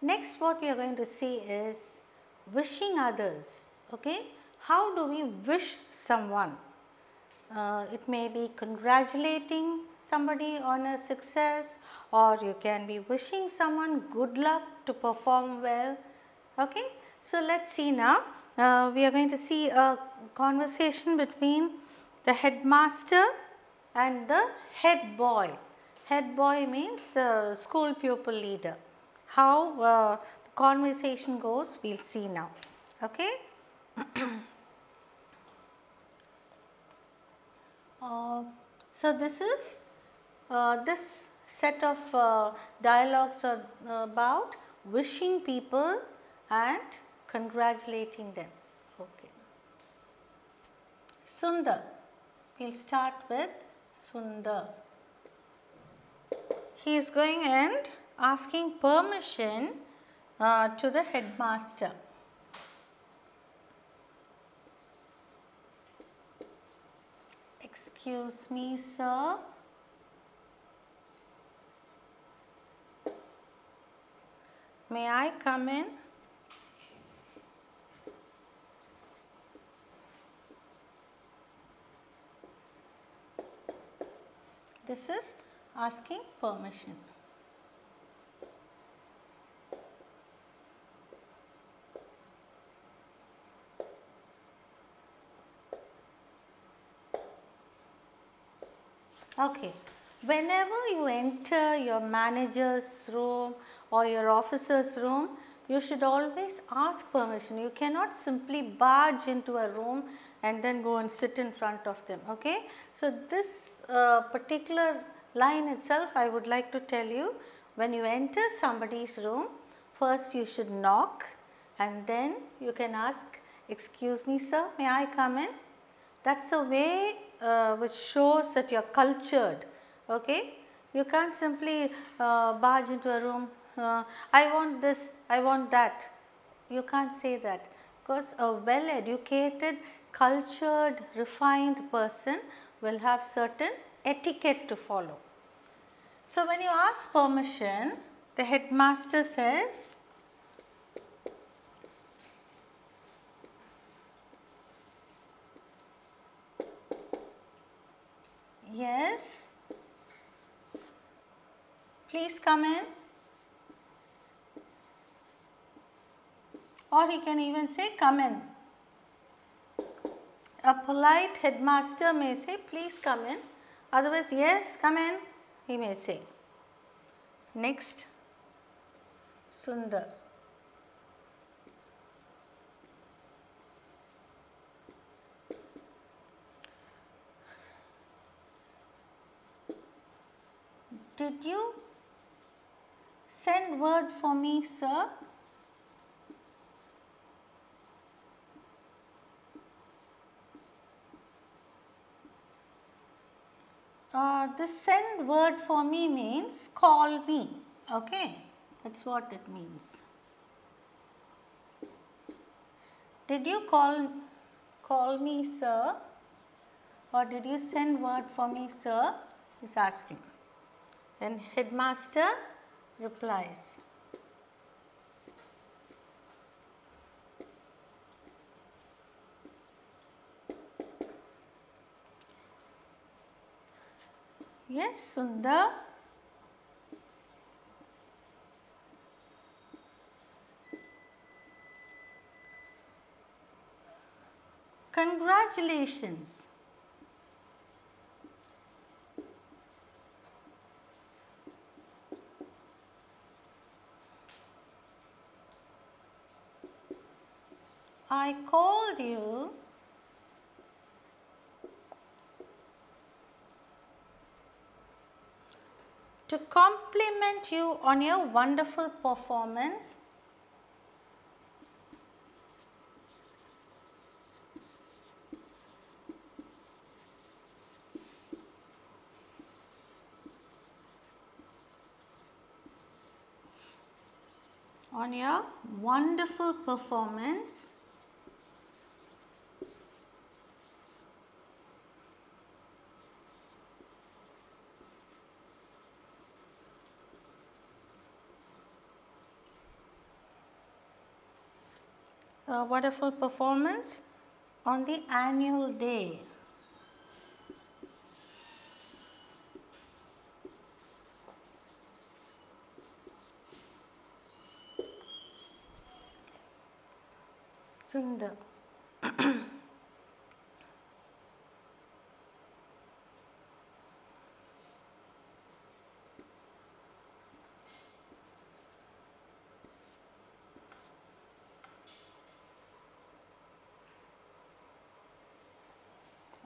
Next, what we are going to see is wishing others. Okay, how do we wish someone? It may be congratulating somebody on a success, or you can be wishing someone good luck to perform well. Okay, so let's see now. We are going to see a conversation between the headmaster and the head boy. Head boy means school pupil leader. How the conversation goes, we will see now. Okay. So this is this set of dialogues are about wishing people and congratulating them. Okay. Sundar, we will start with Sundar. He is going and asking permission to the headmaster. Excuse me, sir. May I come in? This is asking permission. Okay. Whenever you enter your manager's room or your officer's room, you should always ask permission. You cannot simply barge into a room and then go and sit in front of them. Okay. So, this particular line itself I would like to tell you, when you enter somebody's room, first you should knock and then you can ask, excuse me sir, may I come in? That is a way which shows that you are cultured. Okay. You can't simply barge into a room, I want this, I want that. You can't say that, because a well educated, cultured, refined person will have certain etiquette to follow. So, when you ask permission, the headmaster says, yes, please come in, or he can even say come in. A polite headmaster may say please come in, otherwise yes, come in, he may say. Next, Sundar. Did you send word for me, sir? This send word for me means call me. Okay, that's what it means. Did you call me, sir? Or did you send word for me, sir? He's asking. Then headmaster replies. Yes, Sundar. Congratulations. I called you to compliment you on your wonderful performance a wonderful performance on the annual day. Sundar.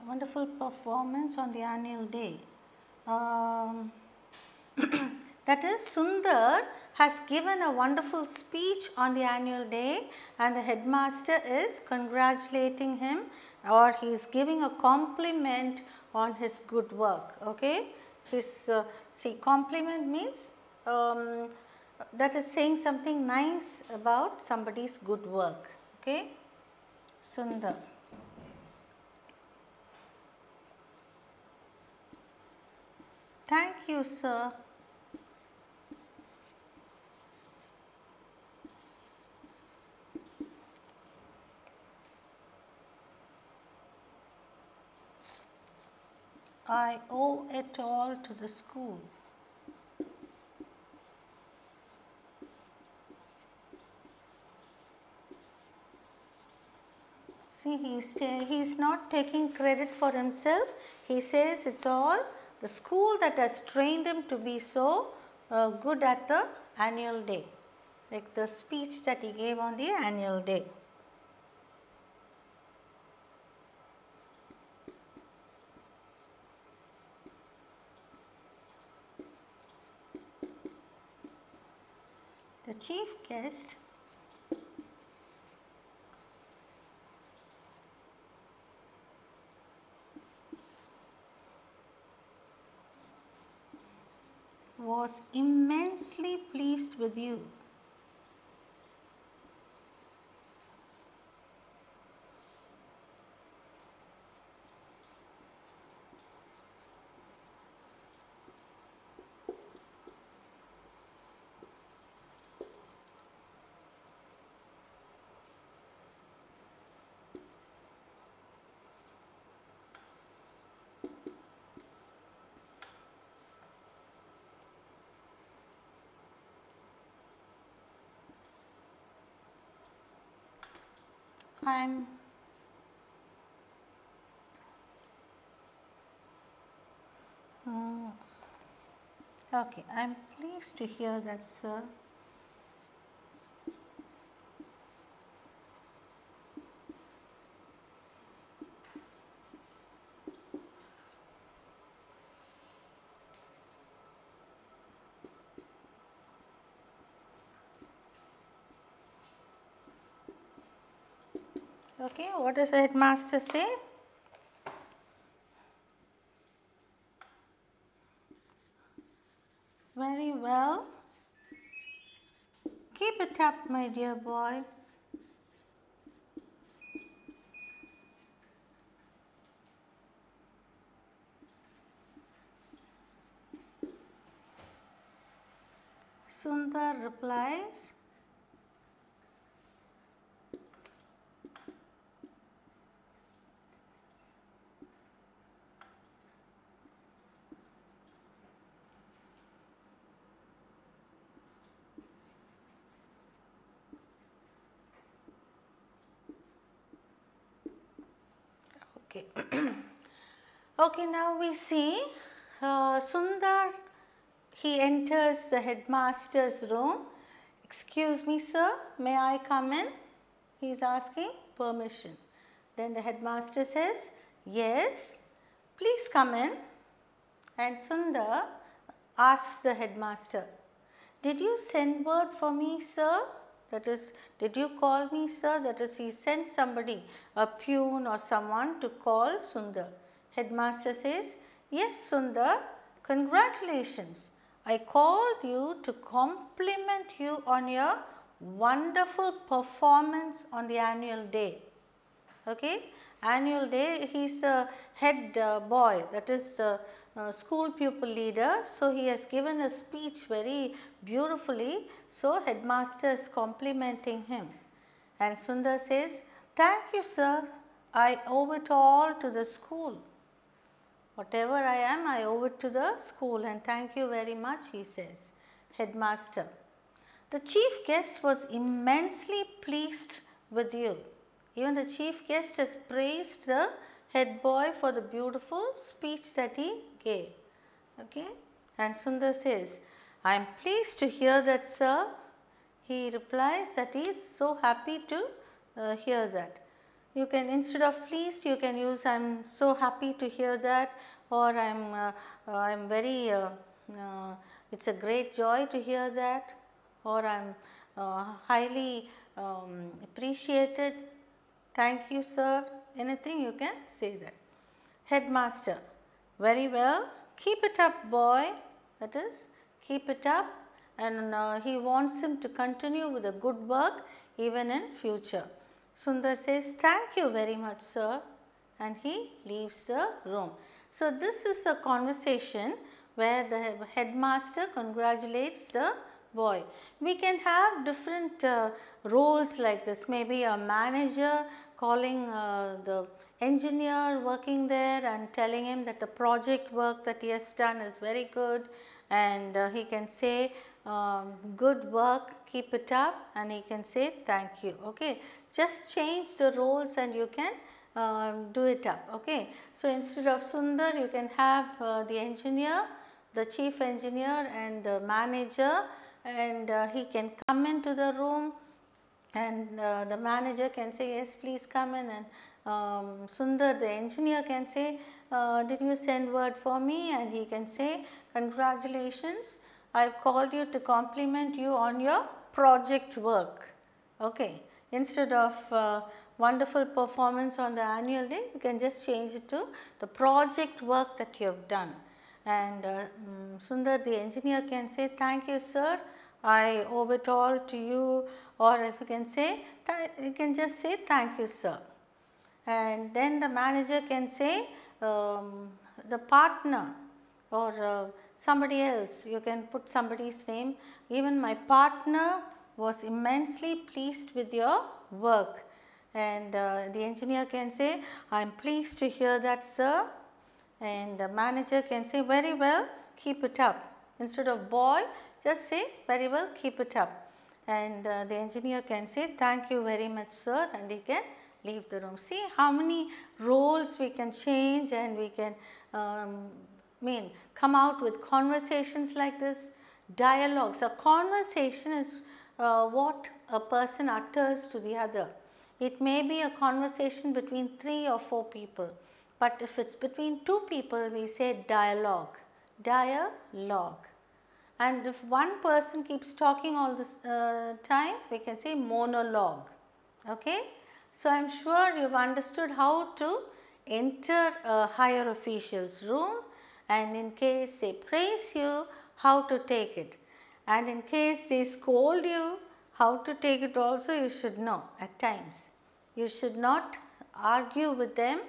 Wonderful performance on the annual day. That is, Sundar has given a wonderful speech on the annual day and the headmaster is congratulating him, or he is giving a compliment on his good work. Okay, his see, compliment means that is saying something nice about somebody's good work. Okay, Sundar. Thank you, sir. I owe it all to the school. See, he's not taking credit for himself. He says it's all the school that has trained him to be so good at the annual day, like the speech that he gave on the annual day. The chief guest was immensely pleased with you. I'm okay, I'm pleased to hear that, sir. Okay, what does the headmaster say? Very well. Keep it up, my dear boy. Sundar replies, okay. Okay, now we see Sundar, he enters the headmaster's room. Excuse me, sir, may I come in? He is asking permission. Then the headmaster says, yes, please come in. And Sundar asks the headmaster, did you send word for me, sir? That is, did you call me, sir? That is, he sent somebody, a peon or someone to call Sundar. Headmaster says, yes, Sundar, congratulations. I called you to compliment you on your wonderful performance on the annual day. Okay, annual day, he is a head boy, that is school pupil leader. So, he has given a speech very beautifully. So, headmaster is complimenting him. And Sundar says, thank you sir, I owe it all to the school. Whatever I am, I owe it to the school, and thank you very much, he says. Headmaster, the chief guest was immensely pleased with you. Even the chief guest has praised the head boy for the beautiful speech that he gave. Okay? And Sundar says, I am pleased to hear that, sir. He replies that he is so happy to hear that. You can, instead of pleased, you can use I am so happy to hear that, or I am very, it's a great joy to hear that, or I am highly appreciated. Thank you sir. Anything you can say that. Headmaster, very well, keep it up boy, that is keep it up, and he wants him to continue with the good work even in future. Sundar says, thank you very much sir, and he leaves the room. So, this is a conversation where the headmaster congratulates the boy. We can have different roles like this, maybe a manager calling the engineer working there and telling him that the project work that he has done is very good, and he can say good work, keep it up, and he can say thank you. Okay, just change the roles and you can do it up. Okay, so instead of Sundar, you can have the engineer, the chief engineer, and the manager, and he can come into the room, and the manager can say, yes, please come in, and Sundar, the engineer, can say, did you send word for me? And he can say, congratulations, I have called you to compliment you on your project work. Okay, instead of wonderful performance on the annual day, you can just change it to the project work that you have done. And Sundar, the engineer, can say, thank you sir, I owe it all to you, or if you can say, you can just say thank you sir. And then the manager can say, the partner, or somebody else, you can put somebody's name, even my partner was immensely pleased with your work. And the engineer can say, I am pleased to hear that sir. And the manager can say, very well, keep it up. Instead of boy, just say, very well, keep it up. And the engineer can say, thank you very much sir, and he can leave the room. See how many roles we can change, and we can come out with conversations like this, dialogues. A conversation is what a person utters to the other. It may be a conversation between 3 or 4 people, but if it's between 2 people, we say dialogue, dialogue. And if one person keeps talking all this time, we can say monologue. Okay? So, I am sure you have understood how to enter a higher official's room, and in case they praise you, how to take it, and in case they scold you, how to take it also you should know at times. You should not argue with them.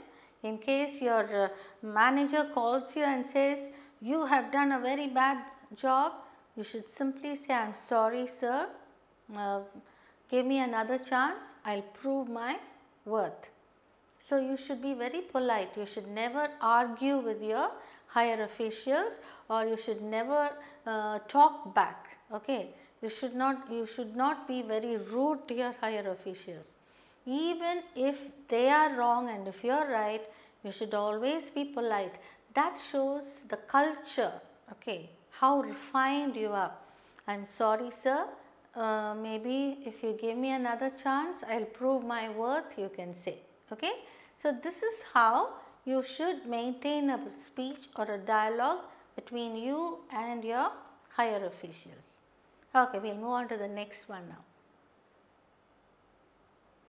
In case your manager calls you and says, you have done a very bad job, you should simply say, I am sorry sir, give me another chance, I will prove my worth. So, you should be very polite. You should never argue with your higher officials, or you should never talk back. Okay, you should not be very rude to your higher officials. Even if they are wrong and if you are right, you should always be polite. That shows the culture. Okay, how refined you are. I am sorry sir, maybe if you give me another chance, I will prove my worth, you can say. Okay. So, this is how you should maintain a speech or a dialogue between you and your higher officials. Okay, we will move on to the next one now.